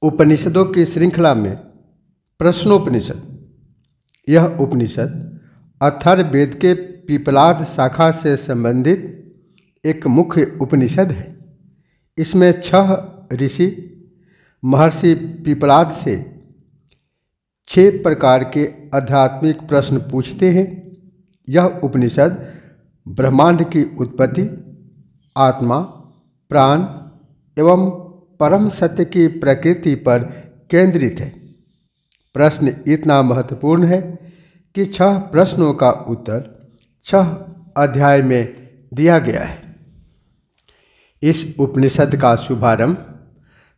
उपनिषदों की श्रृंखला में प्रश्नोपनिषद। यह उपनिषद अथर्ववेद के पिपलाद शाखा से संबंधित एक मुख्य उपनिषद है। इसमें 6 ऋषि महर्षि पिपलाद से 6 प्रकार के आध्यात्मिक प्रश्न पूछते हैं। यह उपनिषद ब्रह्मांड की उत्पत्ति, आत्मा, प्राण एवं परम सत्य की प्रकृति पर केंद्रित है। प्रश्न इतना महत्वपूर्ण है कि 6 प्रश्नों का उत्तर 6 अध्याय में दिया गया है। इस उपनिषद का शुभारंभ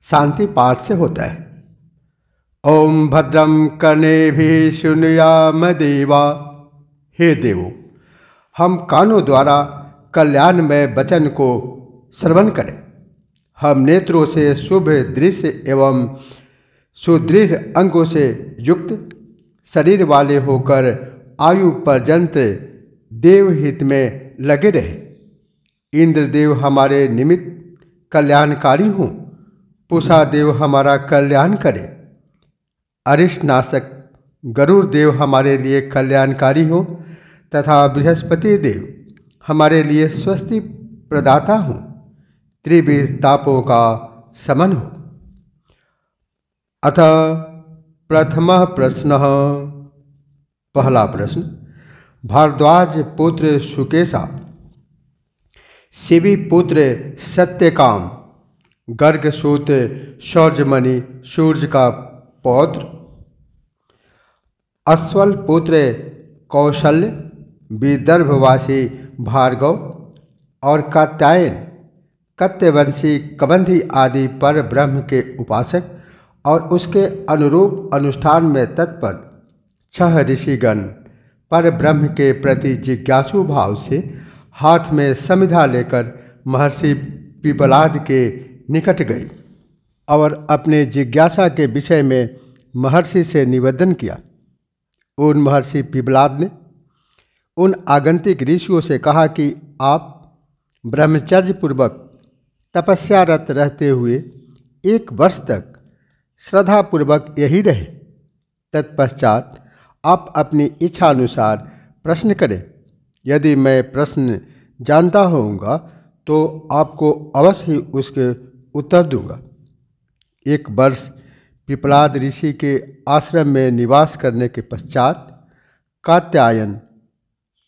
शांति पाठ से होता है। ओम भद्रम कर्णेभिः शृणुयाम देवा। हे देवो, हम कानों द्वारा कल्याणमय वचन को श्रवण करें। हम नेत्रों से शुभ दृश्य एवं सुदृढ़ अंगों से युक्त शरीर वाले होकर आयु पर्यंत देवहित में लगे रहे। इंद्रदेव हमारे निमित्त कल्याणकारी हों, पूषा देव हमारा कल्याण करे। अरिष्टनाशक गरुड़ देव हमारे लिए कल्याणकारी हों तथा बृहस्पति देव हमारे लिए स्वस्ति प्रदाता हों। त्रिविध तापों का शमन हो। अथ प्रथमः प्रश्नः। पहला प्रश्न, भारद्वाज पुत्र सुकेशा, शिवी पुत्र सत्यकाम, गर्गसूत शौर्यमणि सूर्य का पौत्र, अश्वल पुत्र कौशल्य, विदर्भवासी भार्गव और कात्यायन कत्यवंशी कबंधी आदि पर ब्रह्म के उपासक और उसके अनुरूप अनुष्ठान में तत्पर 6 ऋषिगण पर ब्रह्म के प्रति जिज्ञासु भाव से हाथ में समिधा लेकर महर्षि पिपलाद के निकट गए और अपने जिज्ञासा के विषय में महर्षि से निवेदन किया। उन महर्षि पिपलाद ने उन आगंतुक ऋषियों से कहा कि आप ब्रह्मचर्य पूर्वक तपस्यारत रहते हुए 1 वर्ष तक श्रद्धापूर्वक यही रहे। तत्पश्चात आप अपनी इच्छा अनुसार प्रश्न करें। यदि मैं प्रश्न जानता होऊंगा तो आपको अवश्य ही उसके उत्तर दूंगा। 1 वर्ष पिपलाद ऋषि के आश्रम में निवास करने के पश्चात कात्यायन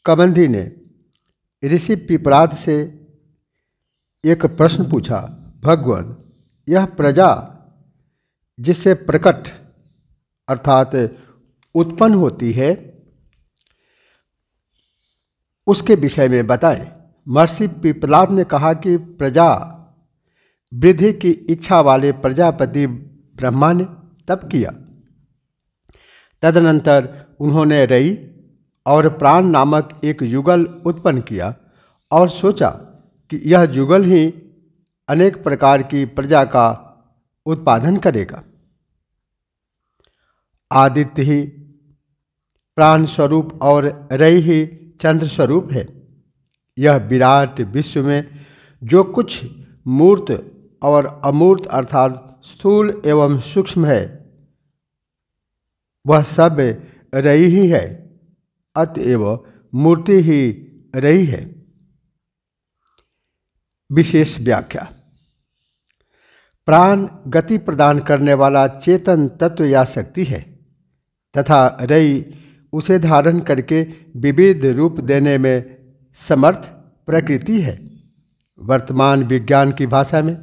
कबंधी ने ऋषि पिपलाद से एक प्रश्न पूछा। भगवान, यह प्रजा जिससे प्रकट अर्थात उत्पन्न होती है उसके विषय में बताएं। महर्षि पिपलाद ने कहा कि प्रजा वृद्धि की इच्छा वाले प्रजापति ब्रह्मा ने तप किया। तदनंतर उन्होंने रई और प्राण नामक एक युगल उत्पन्न किया और सोचा कि यह युगल ही अनेक प्रकार की प्रजा का उत्पादन करेगा। आदित्य ही प्राण स्वरूप और रई ही चंद्र स्वरूप है। यह विराट विश्व में जो कुछ मूर्त और अमूर्त अर्थात स्थूल एवं सूक्ष्म है वह सब रई ही है। अतएव मूर्ति ही रई है। विशेष व्याख्या। प्राण गति प्रदान करने वाला चेतन तत्व या शक्ति है तथा रई उसे धारण करके विविध रूप देने में समर्थ प्रकृति है। वर्तमान विज्ञान की भाषा में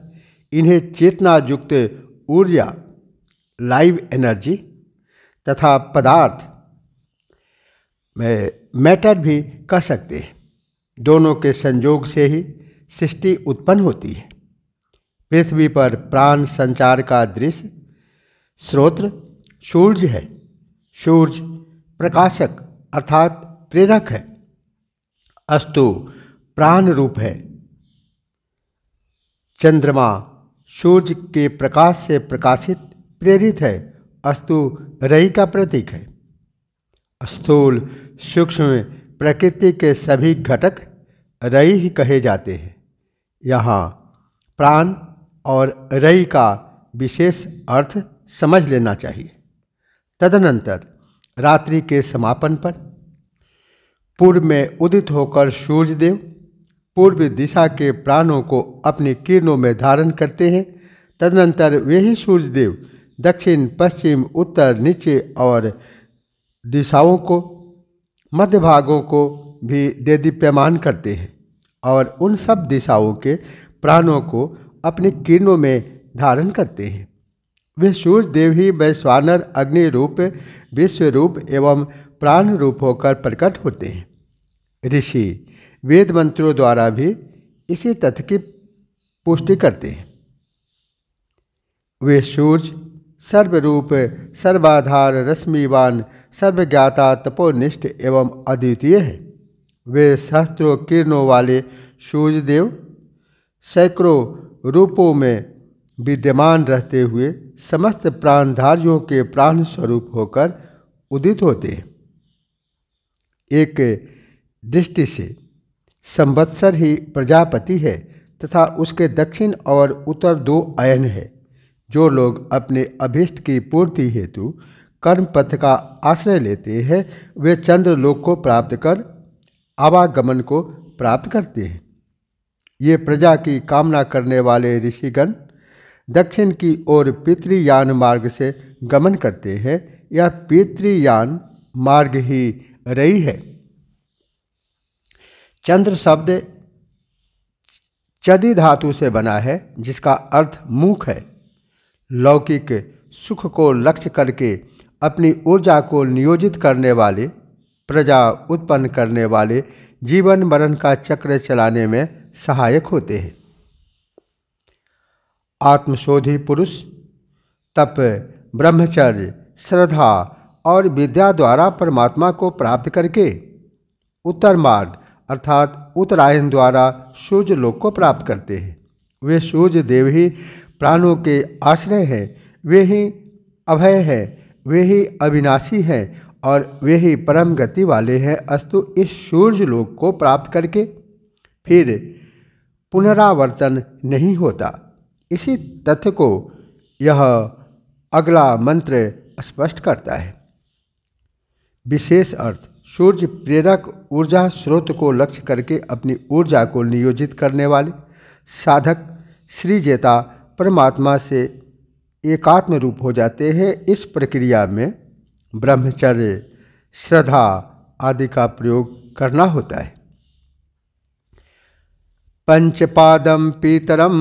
इन्हें चेतना युक्त ऊर्जा, लाइव एनर्जी तथा पदार्थ मैटर भी कह सकते हैं। दोनों के संयोग से ही सृष्टि उत्पन्न होती है। पृथ्वी पर प्राण संचार का दृश्य स्रोत सूर्य है। सूर्य प्रकाशक अर्थात प्रेरक है। अस्तु प्राण रूप है। चंद्रमा सूर्य के प्रकाश से प्रकाशित प्रेरित है। अस्तु रई का प्रतीक है। स्थूल सूक्ष्म प्रकृति के सभी घटक रई ही कहे जाते हैं। यहाँ प्राण और रई का विशेष अर्थ समझ लेना चाहिए। तदनंतर रात्रि के समापन पर पूर्व में उदित होकर सूर्यदेव पूर्व दिशा के प्राणों को अपनी किरणों में धारण करते हैं। तदनंतर वे ही सूर्यदेव दक्षिण, पश्चिम, उत्तर, नीचे और दिशाओं को, मध्य भागों को भी देदीप्यमान करते हैं और उन सब दिशाओं के प्राणों को अपनी किरणों में धारण करते हैं। वे सूर्य देव ही वैश्वानर, अग्नि रूप, विश्व रूप एवं प्राण रूप होकर प्रकट होते हैं। ऋषि वेद मंत्रों द्वारा भी इसी तथ्य की पुष्टि करते हैं। वे सूर्य सर्वरूप, सर्वाधार, रश्मिवान, सर्वज्ञाता, तपोनिष्ठ एवं अद्वितीय है। वे सहस्त्रों किरणों वाले सूर्यदेव सैकड़ों रूपों में विद्यमान रहते हुए समस्त प्राणधारियों के प्राण स्वरूप होकर उदित होते हैं। एक दृष्टि से संवत्सर ही प्रजापति है तथा उसके दक्षिण और उत्तर 2 अयन है। जो लोग अपने अभीष्ट की पूर्ति हेतु कर्म पथ का आश्रय लेते हैं वे चंद्रलोक को प्राप्त कर आवागमन को प्राप्त करते हैं। ये प्रजा की कामना करने वाले ऋषिगण दक्षिण की ओर पितृयान मार्ग से गमन करते हैं। यह पितृयान मार्ग ही रही है। चंद्र शब्द चदी धातु से बना है जिसका अर्थ मुख है। लौकिक सुख को लक्ष्य करके अपनी ऊर्जा को नियोजित करने वाले, प्रजा उत्पन्न करने वाले जीवन मरण का चक्र चलाने में सहायक होते हैं। आत्मशोधी पुरुष तप, ब्रह्मचर्य, श्रद्धा और विद्या द्वारा परमात्मा को प्राप्त करके उत्तर मार्ग अर्थात उत्तरायण द्वारा सूर्य लोक को प्राप्त करते हैं। वे सूर्य देव ही प्राणों के आश्रय हैं, वे ही अभय हैं, वे ही अविनाशी हैं और वे ही परम गति वाले हैं। अस्तु इस सूर्य लोक को प्राप्त करके फिर पुनरावर्तन नहीं होता। इसी तथ्य को यह अगला मंत्र स्पष्ट करता है। विशेष अर्थ सूर्य प्रेरक ऊर्जा स्रोत को लक्ष्य करके अपनी ऊर्जा को नियोजित करने वाले साधक श्री जेता परमात्मा से एकात्म रूप हो जाते हैं। इस प्रक्रिया में ब्रह्मचर्य, श्रद्धा आदि का प्रयोग करना होता है। पंचपादम पीतरम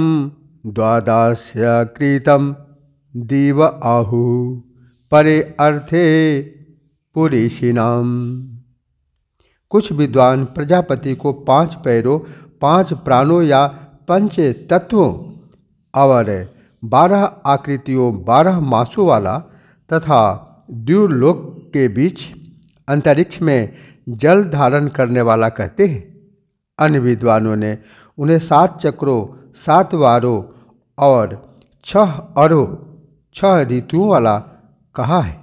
द्वादश्य कृतम दीव आहु परे अर्थे पुरीषिणाम। कुछ विद्वान प्रजापति को 5 पैरों, 5 प्राणों या 5 तत्वों और 12 आकृतियों, 12 मासों वाला तथा द्युलोक के बीच अंतरिक्ष में जल धारण करने वाला कहते हैं। अन्य विद्वानों ने उन्हें 7 चक्रों, 7 वारों और 6 अरों, 6 ऋतुओं वाला कहा है।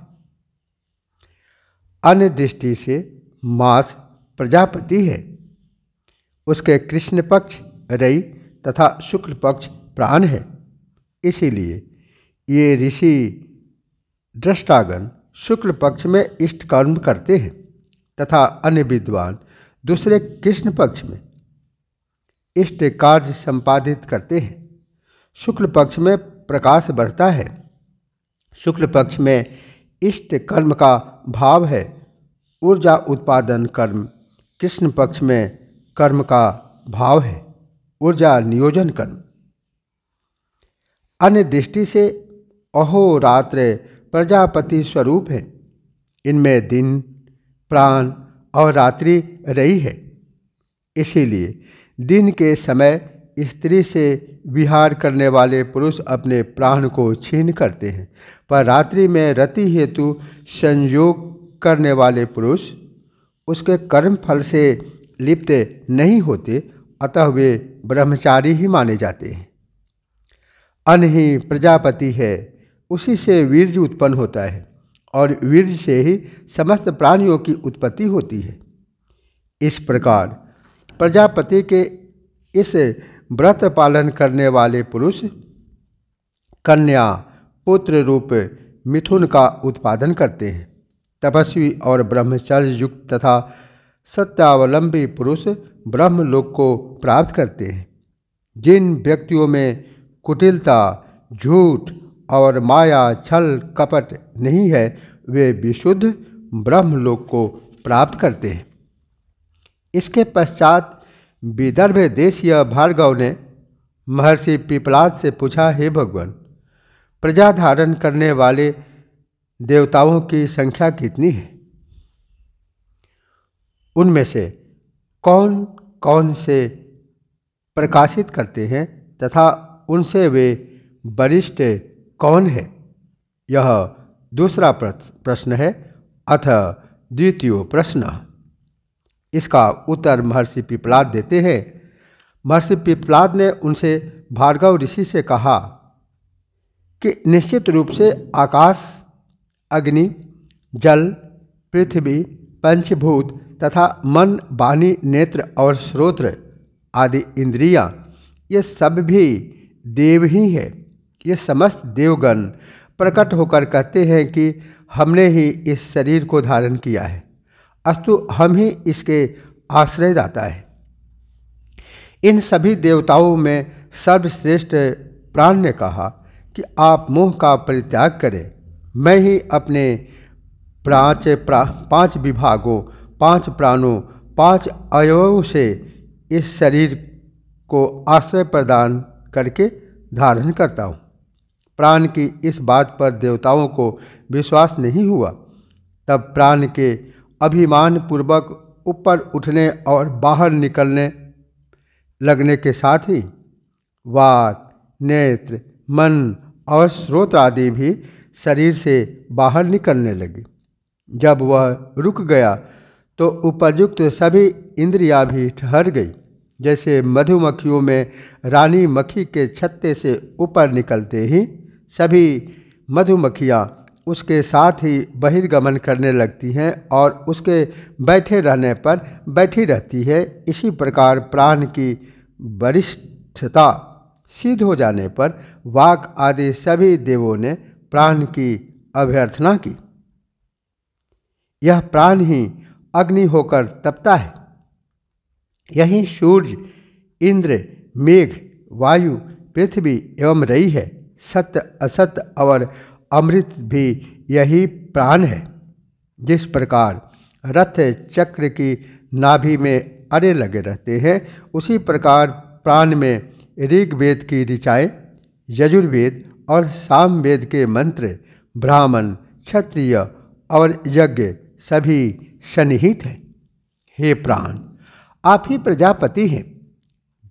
अन्य दृष्टि से मास प्रजापति है। उसके कृष्ण पक्ष रई तथा शुक्ल पक्ष प्राण है। इसीलिए ये ऋषि दृष्टागण शुक्ल पक्ष में इष्ट कर्म करते हैं तथा अन्य विद्वान दूसरे कृष्ण पक्ष में इष्ट कार्य संपादित करते हैं। शुक्ल पक्ष में प्रकाश बढ़ता है। शुक्ल पक्ष में इष्ट कर्म का भाव है। ऊर्जा उत्पादन कर्म कृष्ण पक्ष में कर्म का भाव है। ऊर्जा नियोजन कर्म। अन्य दृष्टि से अहोरात्र प्रजापति स्वरूप है। इनमें दिन, प्राण और रात्रि रही है। इसीलिए दिन के समय स्त्री से विहार करने वाले पुरुष अपने प्राण को छीन करते हैं, पर रात्रि में रति हेतु संयोग करने वाले पुरुष उसके कर्म फल से लिप्त नहीं होते, अतः वे ब्रह्मचारी ही माने जाते हैं। अन्न ही प्रजापति है, उसी से वीर्य उत्पन्न होता है और वीर्य से ही समस्त प्राणियों की उत्पत्ति होती है। इस प्रकार प्रजापति के इस व्रत पालन करने वाले पुरुष कन्या पुत्र रूप मिथुन का उत्पादन करते हैं। तपस्वी और ब्रह्मचर्य युक्त तथा सत्यावलंबी पुरुष ब्रह्मलोक को प्राप्त करते हैं। जिन व्यक्तियों में कुटिलता, झूठ और माया, छल कपट नहीं है, वे विशुद्ध ब्रह्मलोक को प्राप्त करते हैं। इसके पश्चात विदर्भ देशीय भार्गव ने महर्षि पिपलाद से पूछा, हे भगवान, प्रजा धारण करने वाले देवताओं की संख्या कितनी है? उनमें से कौन कौन से प्रकाशित करते हैं तथा उनसे वे वरिष्ठ कौन है? यह दूसरा प्रश्न है। अथ द्वितीय प्रश्न। इसका उत्तर महर्षि पिपलाद देते हैं। महर्षि पिपलाद ने उनसे भार्गव ऋषि से कहा कि निश्चित रूप से आकाश, अग्नि, जल, पृथ्वी, पंचभूत तथा मन, वाणी, नेत्र और श्रोत्र आदि इंद्रियां, ये सब भी देव ही है। ये समस्त देवगण प्रकट होकर कहते हैं कि हमने ही इस शरीर को धारण किया है, अस्तु हम ही इसके आश्रयदाता है। इन सभी देवताओं में सर्वश्रेष्ठ प्राण ने कहा कि आप मोह का परित्याग करें। मैं ही अपने पांच विभागों, 5 प्राणों, 5 अवयवों से इस शरीर को आश्रय प्रदान करके धारण करता हूँ। प्राण की इस बात पर देवताओं को विश्वास नहीं हुआ। तब प्राण के अभिमान पूर्वक ऊपर उठने और बाहर निकलने लगने के साथ ही वाक, नेत्र, मन और श्रोत्र आदि भी शरीर से बाहर निकलने लगे। जब वह रुक गया तो उपयुक्त सभी इंद्रियां भी ठहर गई। जैसे मधुमक्खियों में रानी मक्खी के छत्ते से ऊपर निकलते ही सभी मधुमक्खियाँ उसके साथ ही बहिर्गमन करने लगती हैं और उसके बैठे रहने पर बैठी रहती है। इसी प्रकार प्राण की वरिष्ठता सिद्ध हो जाने पर वाक आदि सभी देवों ने प्राण की अभ्यर्थना की। यह प्राण ही अग्नि होकर तपता है। यही सूर्य, इंद्र, मेघ, वायु, पृथ्वी एवं रई है। सत्य, असत्य और अमृत भी यही प्राण है। जिस प्रकार रथ चक्र की नाभि में अरे लगे रहते हैं, उसी प्रकार प्राण में ऋग्वेद की ऋचाएँ, यजुर्वेद और सामवेद के मंत्र, ब्राह्मण, क्षत्रिय और यज्ञ सभी सन्निहित हैं। हे प्राण, आप ही प्रजापति हैं।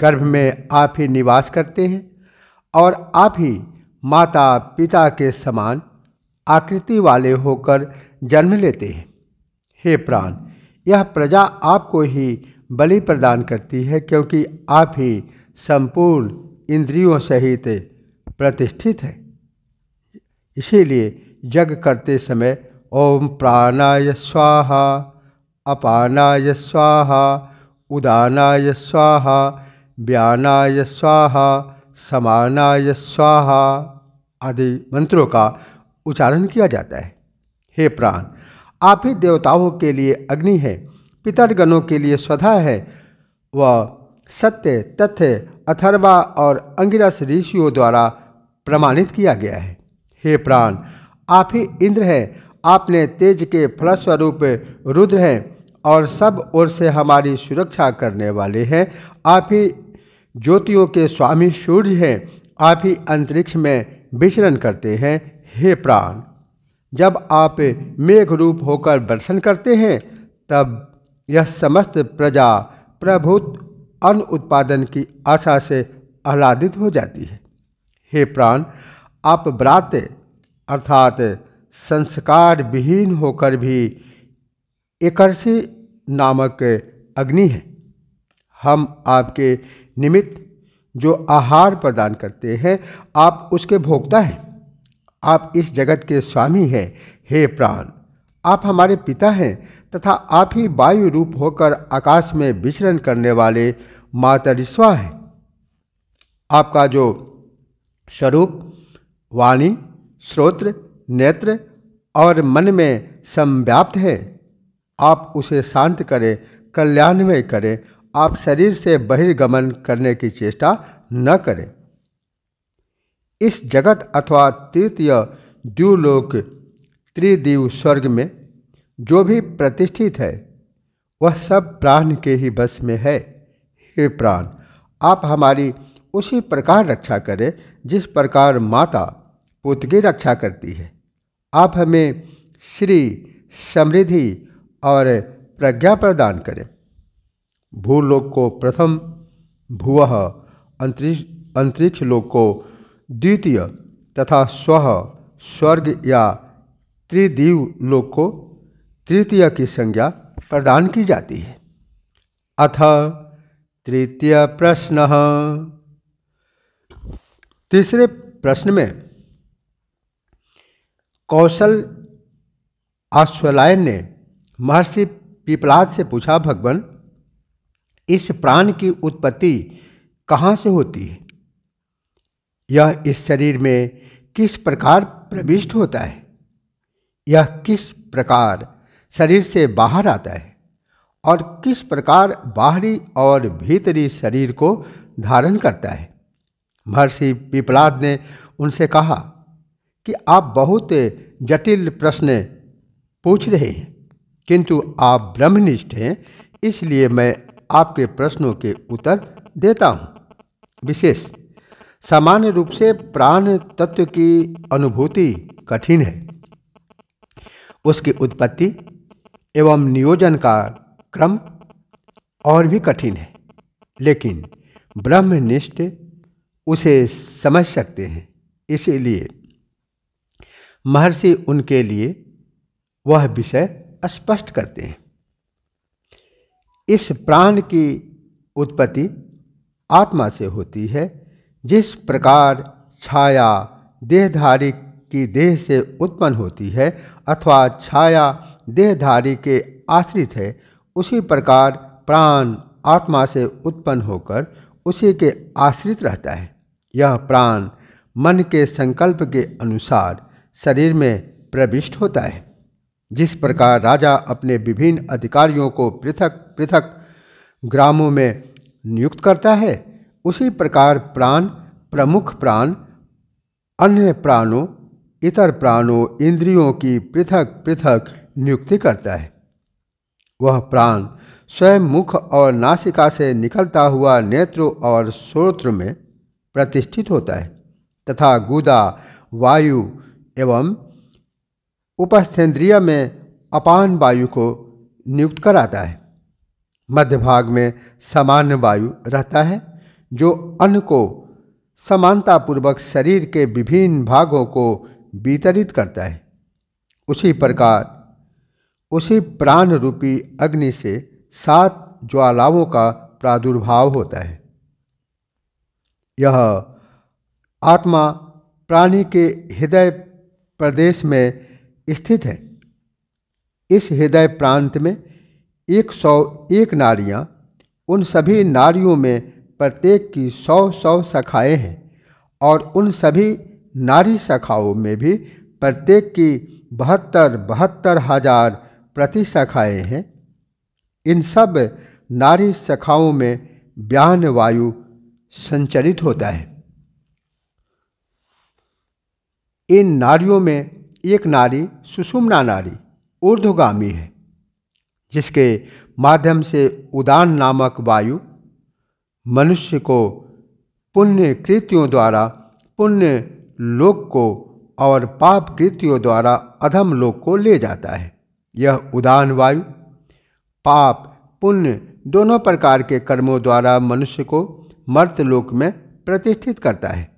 गर्भ में आप ही निवास करते हैं और आप ही माता पिता के समान आकृति वाले होकर जन्म लेते हैं। हे प्राण, यह प्रजा आपको ही बलि प्रदान करती है, क्योंकि आप ही संपूर्ण इंद्रियों सहित प्रतिष्ठित हैं। इसीलिए यज्ञ करते समय ओम प्राणाय स्वाहा, अपानाय स्वाहा, उदानाय स्वाहा, व्यानाय स्वाहा, समानाय स्वाहा आदि मंत्रों का उच्चारण किया जाता है। हे प्राण, आप ही देवताओं के लिए अग्नि है, पितरगणों के लिए स्वधा है, वह सत्य, तथ्य, अथर्वा और अंगिरस ऋषियों द्वारा प्रमाणित किया गया है। हे प्राण, आप ही इंद्र हैं, आपने तेज के फलस्वरूप रुद्र हैं और सब ओर से हमारी सुरक्षा करने वाले हैं। आप ही ज्योतियों के स्वामी सूर्य हैं, आप ही अंतरिक्ष में विचरण करते हैं। हे प्राण, जब आप मेघ रूप होकर दर्शन करते हैं, तब यह समस्त प्रजा प्रभुत अन्न उत्पादन की आशा से आह्लादित हो जाती है। हे प्राण, आप व्रात अर्थात संस्कार विहीन होकर भी एकर्षी नामक अग्नि है। हम आपके निमित्त जो आहार प्रदान करते हैं, आप उसके भोक्ता हैं। आप इस जगत के स्वामी हैं। हे प्राण, आप हमारे पिता हैं तथा आप ही वायु रूप होकर आकाश में विचरण करने वाले मातरिस्वा हैं। आपका जो स्वरूप वाणी, श्रोत्र, नेत्र और मन में संव्याप्त है। आप उसे शांत करें, कल्याणमय करें। आप शरीर से बहिर्गमन करने की चेष्टा न करें। इस जगत अथवा तृतीय द्युलोक त्रिदिव स्वर्ग में जो भी प्रतिष्ठित है वह सब प्राण के ही बस में है। हे प्राण, आप हमारी उसी प्रकार रक्षा करें जिस प्रकार माता पुत्र की रक्षा करती है। आप हमें श्री, समृद्धि और प्रज्ञा प्रदान करें। भूलोक को प्रथम, भुवः अंतरिक्ष लोक को द्वितीय तथा स्वः स्वर्ग या त्रिदिव लोक को तृतीय की संज्ञा प्रदान की जाती है। अथ तृतीय प्रश्न। तीसरे प्रश्न में कौशल आश्वलायन ने महर्षि पिपलाद से पूछा, भगवान, इस प्राण की उत्पत्ति कहाँ से होती है? यह इस शरीर में किस प्रकार प्रविष्ट होता है? यह किस प्रकार शरीर से बाहर आता है और किस प्रकार बाहरी और भीतरी शरीर को धारण करता है? महर्षि पिपलाद ने उनसे कहा कि आप बहुत जटिल प्रश्न पूछ रहे हैं, किंतु आप ब्रह्मनिष्ठ हैं, इसलिए मैं आपके प्रश्नों के उत्तर देता हूँ। विशेष सामान्य रूप से प्राण तत्व की अनुभूति कठिन है। उसकी उत्पत्ति एवं नियोजन का क्रम और भी कठिन है, लेकिन ब्रह्मनिष्ठ उसे समझ सकते हैं। इसीलिए महर्षि उनके लिए वह विषय स्पष्ट करते हैं। इस प्राण की उत्पत्ति आत्मा से होती है। जिस प्रकार छाया देहधारी की देह से उत्पन्न होती है अथवा छाया देहधारी के आश्रित है, उसी प्रकार प्राण आत्मा से उत्पन्न होकर उसी के आश्रित रहता है। यह प्राण मन के संकल्प के अनुसार शरीर में प्रविष्ट होता है। जिस प्रकार राजा अपने विभिन्न अधिकारियों को पृथक पृथक ग्रामों में नियुक्त करता है, उसी प्रकार प्राण, प्रमुख प्राण, अन्य प्राणों, इतर प्राणों, इंद्रियों की पृथक पृथक नियुक्ति करता है। वह प्राण स्वयं मुख और नासिका से निकलता हुआ नेत्रों और श्रोत्र में प्रतिष्ठित होता है तथा गुदा, वायु एवं उपस्थेंद्रिय में अपान वायु को नियुक्त कराता है। मध्य भाग में सामान्य वायु रहता है जो अन्न को समानतापूर्वक शरीर के विभिन्न भागों को वितरित करता है। उसी प्रकार उसी प्राण रूपी अग्नि से 7 ज्वालाओं का प्रादुर्भाव होता है। यह आत्मा प्राणी के हृदय प्रदेश में स्थित है। इस हृदय प्रांत में 101 नाड़ियाँ, उन सभी नाड़ियों में प्रत्येक की 100 शाखाएँ हैं और उन सभी नाड़ी शाखाओं में भी प्रत्येक की 72,000 प्रति शाखाएँ हैं। इन सब नाड़ी शाखाओं में व्यान वायु संचरित होता है। इन नाड़ियों में एक नाड़ी सुषुम्ना नाड़ी ऊर्ध्वगामी है, जिसके माध्यम से उदान नामक वायु मनुष्य को पुण्य कृत्यों द्वारा पुण्य लोक को और पाप कृत्यों द्वारा अधम लोक को ले जाता है। यह उदान वायु पाप पुण्य दोनों प्रकार के कर्मों द्वारा मनुष्य को मर्त्यलोक में प्रतिष्ठित करता है।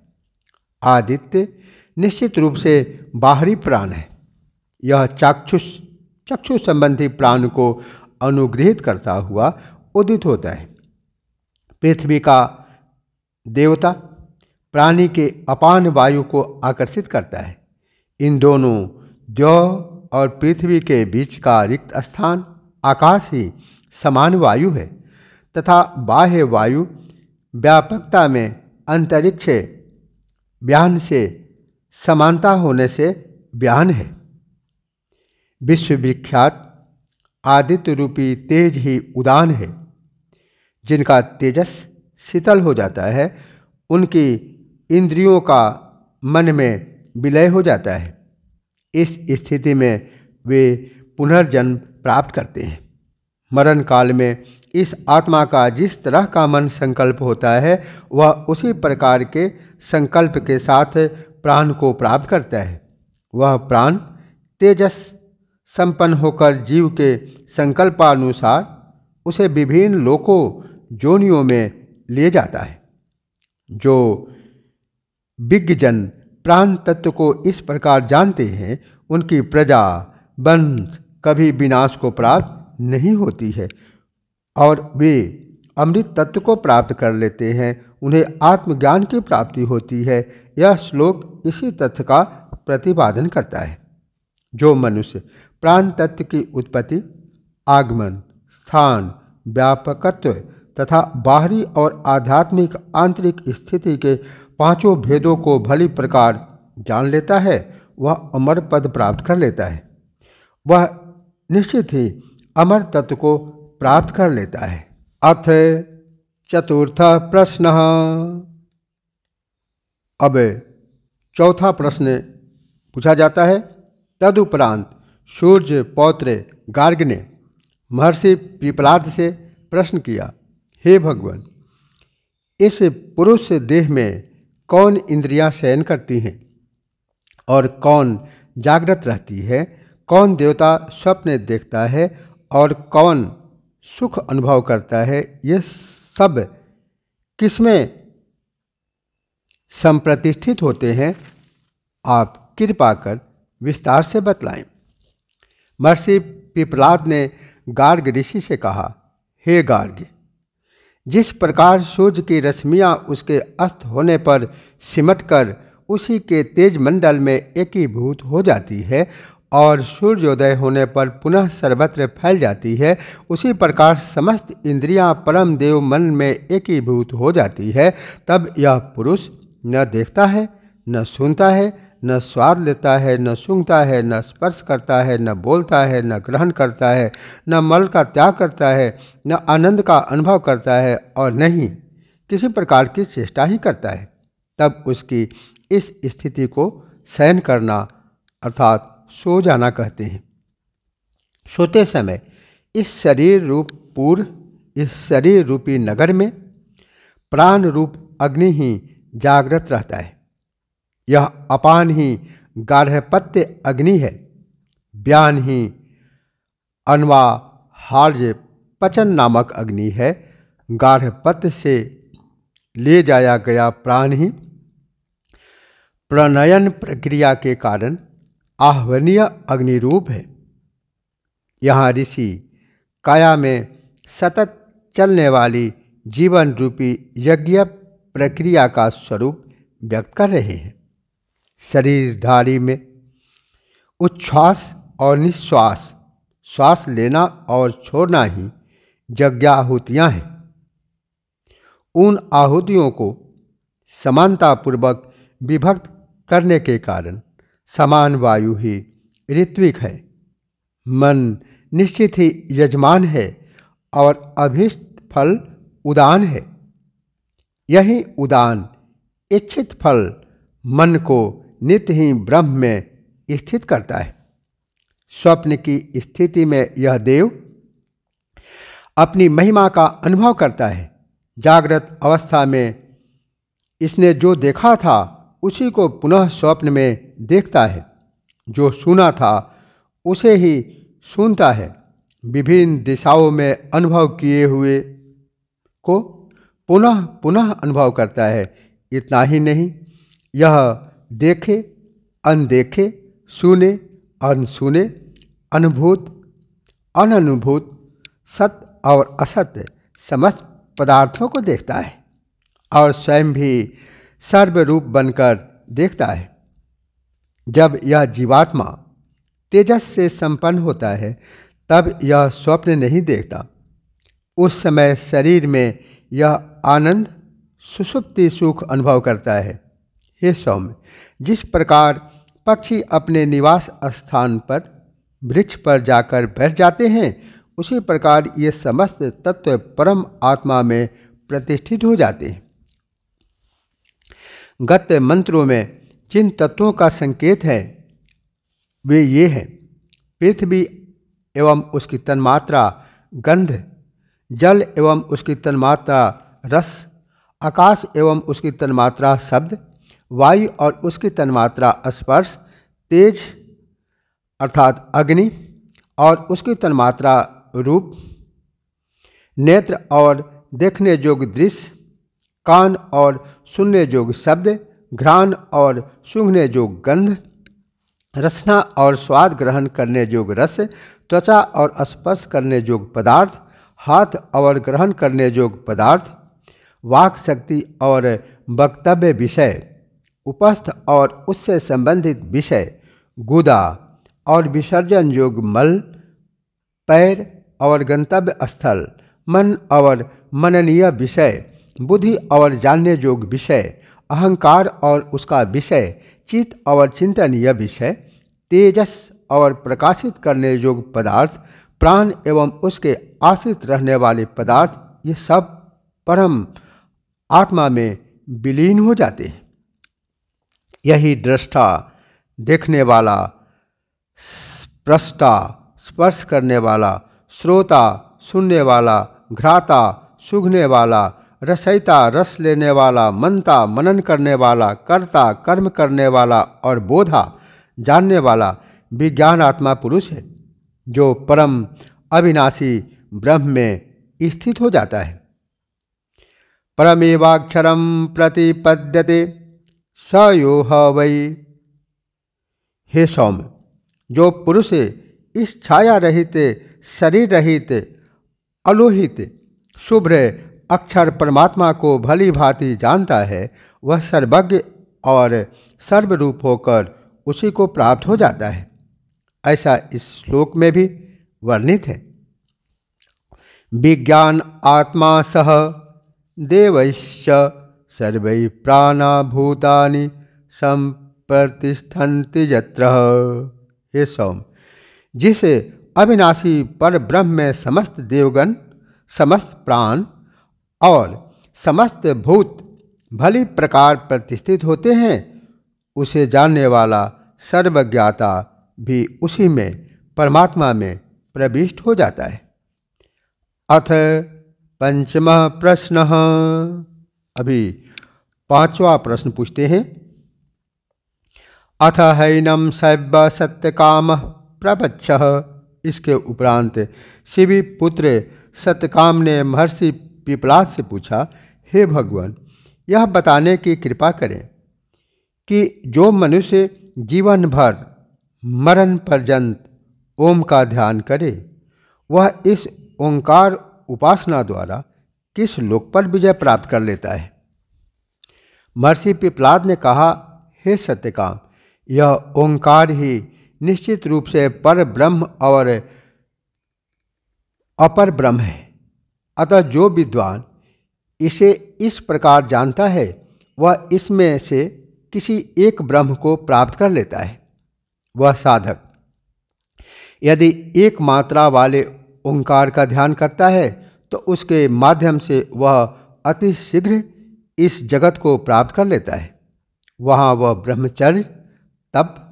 आदित्य निश्चित रूप से बाहरी प्राण है। यह चक्षु संबंधी प्राण को अनुग्रहित करता हुआ उदित होता है। पृथ्वी का देवता प्राणी के अपान वायु को आकर्षित करता है। इन दोनों द्यौः और पृथ्वी के बीच का रिक्त स्थान आकाश ही समान वायु है तथा बाह्य वायु व्यापकता में अंतरिक्ष व्यान से समानता होने से बयान है। विश्वविख्यात आदित्य रूपी तेज ही उदान है। जिनका तेजस शीतल हो जाता है, उनकी इंद्रियों का मन में विलय हो जाता है। इस स्थिति में वे पुनर्जन्म प्राप्त करते हैं। मरण काल में इस आत्मा का जिस तरह का मन संकल्प होता है, वह उसी प्रकार के संकल्प के साथ प्राण को प्राप्त करता है। वह प्राण तेजस संपन्न होकर जीव के संकल्पानुसार उसे विभिन्न लोकों जोनियों में ले जाता है। जो विज्ञजन प्राण तत्व को इस प्रकार जानते हैं, उनकी प्रजा वंश कभी विनाश को प्राप्त नहीं होती है और वे अमृत तत्व को प्राप्त कर लेते हैं। उन्हें आत्मज्ञान की प्राप्ति होती है। यह श्लोक इसी तथ्य का प्रतिपादन करता है। जो मनुष्य प्राण तत्व की उत्पत्ति, आगमन, स्थान, व्यापकत्व तथा बाहरी और आध्यात्मिक आंतरिक स्थिति के पांचों भेदों को भली प्रकार जान लेता है, वह अमर पद प्राप्त कर लेता है। वह निश्चित ही अमर तत्व को प्राप्त कर लेता है। अथ चतुर्थ प्रश्न। अब चौथा प्रश्न पूछा जाता है। तदुपरांत सूर्य पौत्र गार्ग ने महर्षि पिपलाद से प्रश्न किया, हे भगवान, इस पुरुष देह में कौन इंद्रियां शयन करती हैं और कौन जागृत रहती है? कौन देवता स्वप्न देखता है और कौन सुख अनुभव करता है? ये सब किसमें संप्रतिष्ठित होते हैं? आप कृपा कर विस्तार से बतलाएं। महर्षि पिपलाद ने गार्ग ऋषि से कहा, हे गार्ग, जिस प्रकार सूर्य की रश्मियाँ उसके अस्त होने पर सिमटकर उसी के तेज मंडल में एकीभूत हो जाती है और सूर्योदय होने पर पुनः सर्वत्र फैल जाती है, उसी प्रकार समस्त इंद्रियां परम देव मन में एकीभूत हो जाती है। तब यह पुरुष न देखता है, न सुनता है, न स्वाद लेता है, न सूंघता है, न स्पर्श करता है, न बोलता है, न ग्रहण करता है, न मल का त्याग करता है, न आनंद का अनुभव करता है और न ही किसी प्रकार की चेष्टा ही करता है। तब उसकी इस स्थिति को शयन करना अर्थात सो जाना कहते हैं। सोते समय इस शरीर रूपी नगर में प्राण रूप अग्नि ही जागृत रहता है। यह अपान ही गार्हपत्य अग्नि है। व्यान ही अन्वाहार्य पचन नामक अग्नि है। गार्हपत्य से ले जाया गया प्राण ही प्रणयन प्रक्रिया के कारण आह्वनीय अग्निरूप है। यहाँ ऋषि काया में सतत चलने वाली जीवन रूपी यज्ञ प्रक्रिया का स्वरूप व्यक्त कर रहे हैं। शरीरधारी में उच्छ्वास और निश्वास, श्वास लेना और छोड़ना ही यज्ञाहुतियाँ हैं। उन आहुतियों को समानतापूर्वक विभक्त करने के कारण समान वायु ही ऋत्विक है। मन निश्चित ही यजमान है और अभीष्ट फल उदान है। यही उदान इच्छित फल मन को नित्य ही ब्रह्म में स्थित करता है। स्वप्न की स्थिति में यह देव अपनी महिमा का अनुभव करता है। जागृत अवस्था में इसने जो देखा था उसी को पुनः स्वप्न में देखता है। जो सुना था उसे ही सुनता है। विभिन्न दिशाओं में अनुभव किए हुए को पुनः पुनः अनुभव करता है। इतना ही नहीं, यह देखे, अनदेखे, सुने, अनसुने, अनुभूत, अननुभूत, सत्य और असत्य समस्त पदार्थों को देखता है और स्वयं भी सर्वरूप बनकर देखता है। जब यह जीवात्मा तेजस से संपन्न होता है, तब यह स्वप्न नहीं देखता। उस समय शरीर में यह आनंद सुषुप्ति सुख अनुभव करता है। हे सौम्य, जिस प्रकार पक्षी अपने निवास स्थान पर वृक्ष पर जाकर बैठ जाते हैं, उसी प्रकार ये समस्त तत्व परम आत्मा में प्रतिष्ठित हो जाते हैं। गद्य मंत्रों में जिन तत्वों का संकेत है वे ये हैं: पृथ्वी एवं उसकी तन्मात्रा गंध, जल एवं उसकी तन्मात्रा रस, आकाश एवं उसकी तन्मात्रा शब्द, वायु और उसकी तन्मात्रा स्पर्श, तेज अर्थात अग्नि और उसकी तन्मात्रा रूप, नेत्र और देखने योग्य दृश्य, कान और सुनने योग्य शब्द, घ्राण और सूंघने योग्य गंध, रसना और स्वाद ग्रहण करने योग्य रस, त्वचा और स्पर्श करने योग्य पदार्थ, हाथ और ग्रहण करने योग्य पदार्थ, वाक शक्ति और वक्तव्य विषय, उपस्थ और उससे संबंधित विषय, गुदा और विसर्जन योग्य मल, पैर और गंतव्य स्थल, मन और मननीय विषय, बुद्धि और जानने योग्य विषय, अहंकार और उसका विषय, चित्त और चिंतनीय विषय, तेजस और प्रकाशित करने योग्य पदार्थ, प्राण एवं उसके आश्रित रहने वाले पदार्थ, ये सब परम आत्मा में विलीन हो जाते हैं। यही दृष्टा देखने वाला, स्पृष्टा स्पर्श करने वाला, श्रोता सुनने वाला, घ्राता सूंघने वाला, रसयिता रस लेने वाला, मनता मनन करने वाला, कर्ता कर्म करने वाला और बोधा जानने वाला विज्ञानात्मा पुरुष है, जो परम अविनाशी ब्रह्म में स्थित हो जाता है। परमेवाक्षरम प्रतिपद्यते स यो ह वै। हे सौम्य, जो पुरुष इस छाया रहित, शरीर रहित, अलोहित, शुभ्र अक्षर परमात्मा को भली भांति जानता है, वह सर्वज्ञ और सर्वरूप होकर उसी को प्राप्त हो जाता है। ऐसा इस श्लोक में भी वर्णित है। विज्ञान आत्मा सह देवैश्च सर्वै प्राणा भूतानि संप्रतिष्ठन्ति यत्र। हे सौम्य, जिस अविनाशी पर ब्रह्म में समस्त देवगण, समस्त प्राण और समस्त भूत भली प्रकार प्रतिष्ठित होते हैं, उसे जानने वाला सर्वज्ञाता भी उसी में परमात्मा में प्रविष्ट हो जाता है। अथ पंचमः प्रश्नः। अभी पांचवा प्रश्न पूछते हैं। अथ हैनं शैव सत्यकामः प्रपच्छः। इसके उपरांत शिवी पुत्र सत्यकाम ने महर्षि पिपलाद से पूछा, हे भगवान, यह बताने की कृपा करें कि जो मनुष्य जीवन भर मरण पर्यंत ओम का ध्यान करे, वह इस ओंकार उपासना द्वारा किस लोक पर विजय प्राप्त कर लेता है। महर्षि पिपलाद ने कहा, हे सत्यकाम, यह ओंकार ही निश्चित रूप से पर ब्रह्म और अपर ब्रह्म है। अतः जो विद्वान इसे इस प्रकार जानता है, वह इसमें से किसी एक ब्रह्म को प्राप्त कर लेता है। वह साधक यदि एक मात्रा वाले ओंकार का ध्यान करता है, तो उसके माध्यम से वह अति शीघ्र इस जगत को प्राप्त कर लेता है। वहाँ वह ब्रह्मचर्य, तप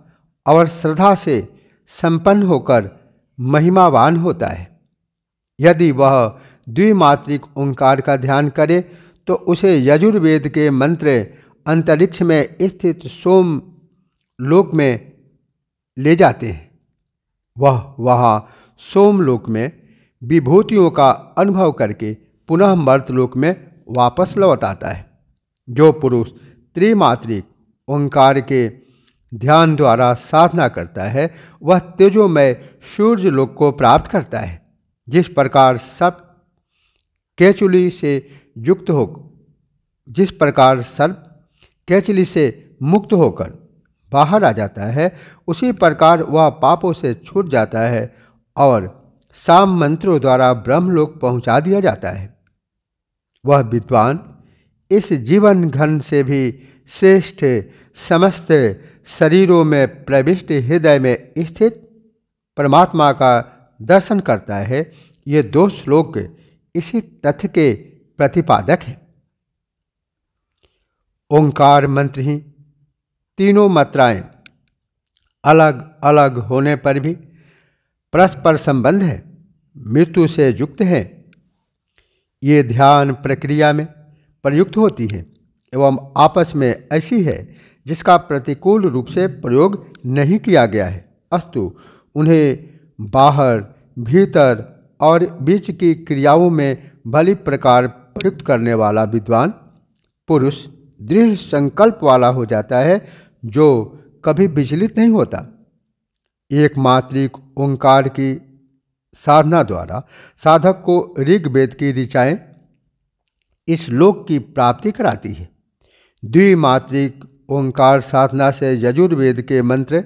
और श्रद्धा से संपन्न होकर महिमावान होता है। यदि वह द्विमात्रिक ओंकार का ध्यान करे, तो उसे यजुर्वेद के मंत्र अंतरिक्ष में स्थित सोम लोक में ले जाते हैं। वह वहाँ सोमलोक में विभूतियों का अनुभव करके पुनः मर्तलोक में वापस लौट आता है। जो पुरुष त्रिमात्रिक ओंकार के ध्यान द्वारा साधना करता है, वह तेजोमय सूर्य लोक को प्राप्त करता है। जिस प्रकार सर्प केचुली से मुक्त होकर बाहर आ जाता है, उसी प्रकार वह पापों से छूट जाता है और साम मंत्रों द्वारा ब्रह्मलोक पहुंचा दिया जाता है। वह विद्वान इस जीवन घन से भी श्रेष्ठ समस्त शरीरों में प्रविष्ट हृदय में स्थित परमात्मा का दर्शन करता है। ये दो श्लोक इसी तथ्य के प्रतिपादक हैं। ओंकार मंत्र ही तीनों मात्राएं अलग अलग होने पर भी परस्पर संबंध है, मृत्यु से युक्त है। ये ध्यान प्रक्रिया में प्रयुक्त होती है एवं आपस में ऐसी है जिसका प्रतिकूल रूप से प्रयोग नहीं किया गया है, अस्तु उन्हें बाहर भीतर और बीच की क्रियाओं में भली प्रकार प्रयुक्त करने वाला विद्वान पुरुष दृढ़ संकल्प वाला हो जाता है, जो कभी विचलित नहीं होता। एक मात्रिक ओंकार की साधना द्वारा साधक को ऋग्वेद की ऋचाएं इस लोक की प्राप्ति कराती है। द्विमात्रिक ओंकार साधना से यजुर्वेद के मंत्र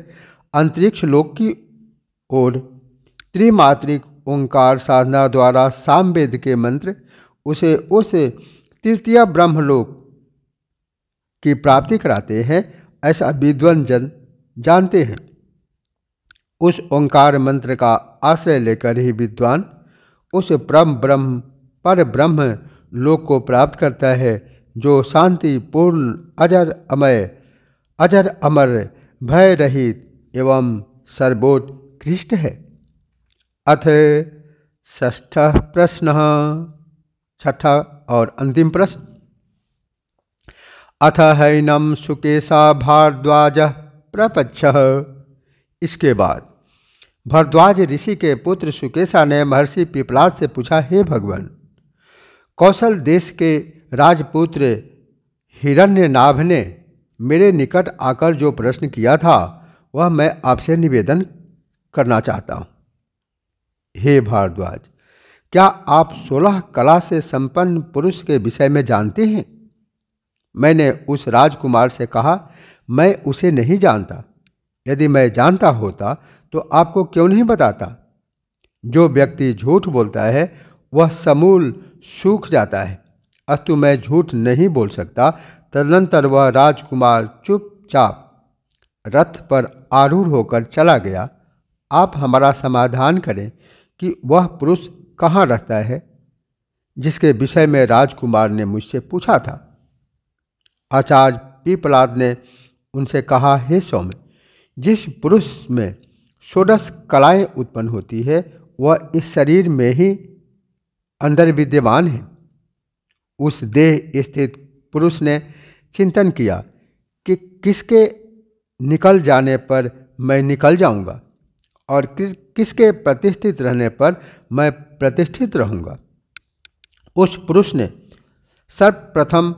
अंतरिक्ष लोक की ओर, त्रिमात्रिक ओंकार साधना द्वारा सामवेद के मंत्र उसे उस तृतीय ब्रह्मलोक की प्राप्ति कराते हैं, ऐसा विद्वान जन जानते हैं। उस ओंकार मंत्र का आश्रय लेकर ही विद्वान उस परम ब्रह्म पर ब्रह्म लोक को प्राप्त करता है, जो शांतिपूर्ण अजर अमर भय रहित एवं सर्वोत्कृष्ट है। अथ षष्ठः प्रश्नः, छठा और अंतिम प्रश्न। अथ हैनं सुकेशा भारद्वाजः प्रपच्छः। इसके बाद भारद्वाज ऋषि के पुत्र सुकेशा ने महर्षि पिपलाद से पूछा, हे भगवान, कौशल देश के राजपुत्र हिरण्यनाभ ने मेरे निकट आकर जो प्रश्न किया था वह मैं आपसे निवेदन करना चाहता हूँ। हे भारद्वाज, क्या आप 16 कला से संपन्न पुरुष के विषय में जानते हैं? मैंने उस राजकुमार से कहा, मैं उसे नहीं जानता। यदि मैं जानता होता तो आपको क्यों नहीं बताता? जो व्यक्ति झूठ बोलता है वह समूल सूख जाता है, अस्तु मैं झूठ नहीं बोल सकता। तदनंतर वह राजकुमार चुपचाप रथ पर आरूढ़ होकर चला गया। आप हमारा समाधान करें कि वह पुरुष कहाँ रहता है जिसके विषय में राजकुमार ने मुझसे पूछा था। आचार्य पिपलाद ने उनसे कहा, हे सौम्य, जिस पुरुष में षोडश कलाएं उत्पन्न होती है वह इस शरीर में ही अंदर विद्यमान है। उस देह स्थित पुरुष ने चिंतन किया कि किसके निकल जाने पर मैं निकल जाऊंगा और किसके प्रतिष्ठित रहने पर मैं प्रतिष्ठित रहूंगा। उस पुरुष ने सर्वप्रथम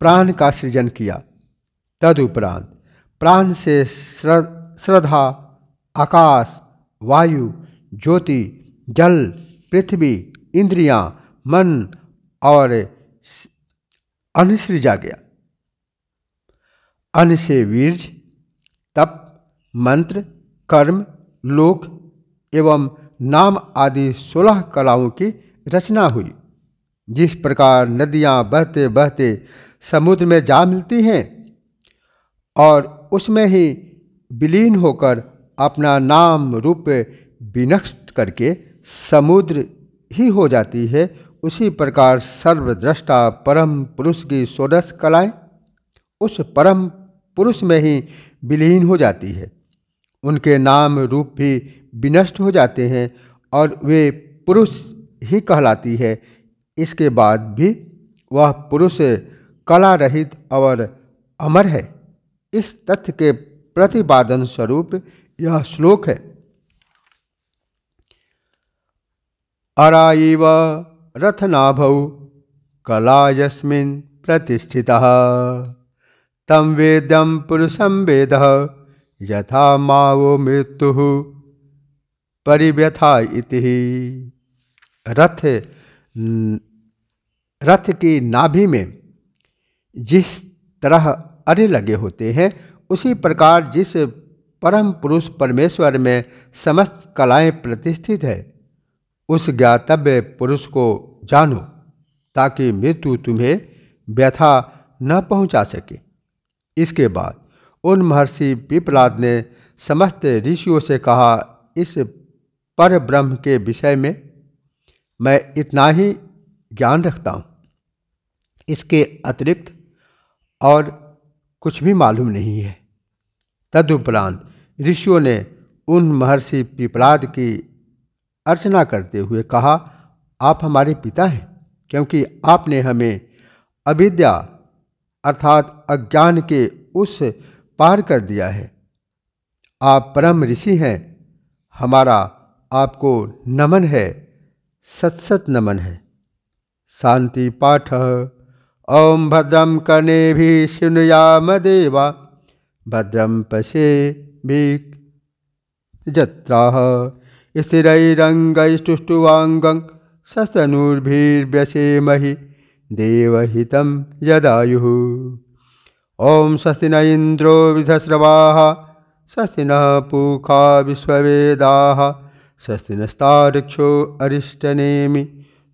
प्राण का सृजन किया, तदुपरांत प्राण से श्रद्धा, आकाश, वायु, ज्योति, जल, पृथ्वी, इंद्रियां, मन और अन्न सृजा गया। अन्न से वीर्य, तप, मंत्र, कर्म, लोक एवं नाम आदि 16 कलाओं की रचना हुई। जिस प्रकार नदियां बहते बहते समुद्र में जा मिलती हैं और उसमें ही विलीन होकर अपना नाम रूप विनष्ट करके समुद्र ही हो जाती है, उसी प्रकार सर्वद्रष्टा परम पुरुष की षोडश कलाएं उस परम पुरुष में ही विलीन हो जाती है। उनके नाम रूप भी विनष्ट हो जाते हैं और वे पुरुष ही कहलाती है। इसके बाद भी वह पुरुष कला रहित और अमर है। इस तथ्य के प्रतिपादन स्वरूप यह श्लोक है। अराइव रथनाभौ कला यस्मिन् प्रतिष्ठितः तं वेद्यं पुरुषं वेदः यथा मावो मृत्युः परिव्यथा इति। रथ की नाभि में जिस तरह अरे लगे होते हैं, उसी प्रकार जिस परम पुरुष परमेश्वर में समस्त कलाएं प्रतिष्ठित है, उस ज्ञातव्य पुरुष को जानो ताकि मृत्यु तुम्हें व्यथा न पहुंचा सके। इसके बाद उन महर्षि पिपलाद ने समस्त ऋषियों से कहा, इस पर ब्रह्म के विषय में मैं इतना ही ज्ञान रखता हूँ, इसके अतिरिक्त और कुछ भी मालूम नहीं है। तदुपरांत ऋषियों ने उन महर्षि पिपलाद की अर्चना करते हुए कहा, आप हमारे पिता हैं, क्योंकि आपने हमें अविद्या अर्थात अज्ञान के उस पार कर दिया है। आप परम ऋषि हैं, हमारा आपको नमन है, सत नमन है। शांति पाठ। ओम भद्रम कर्णेभिः शृणुयाम देवा, भद्रम पश्येभिर्यजत्राः, स्थिरैरङ्गैस्तुष्टुवांगं सस्तनूर्भिर्व्यसेमहि देवहितं यदायुः। ओम स्वस्ति न इंद्रो वृद्धश्रवाः, स्वस्ति नः पूषा विश्ववेदाः, स्वस्ति नस्तार्क्ष्यो अरिष्टनेमि,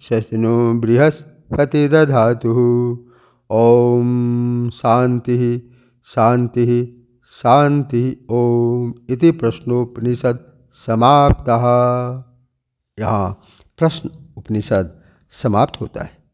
स्वस्ति नो बृहस्पतिर्दधातु। ओम शांति शांति शांति। ओम इति प्रश्नोपनिषद समाप्तः। यहाँ प्रश्न उपनिषद समाप्त होता है।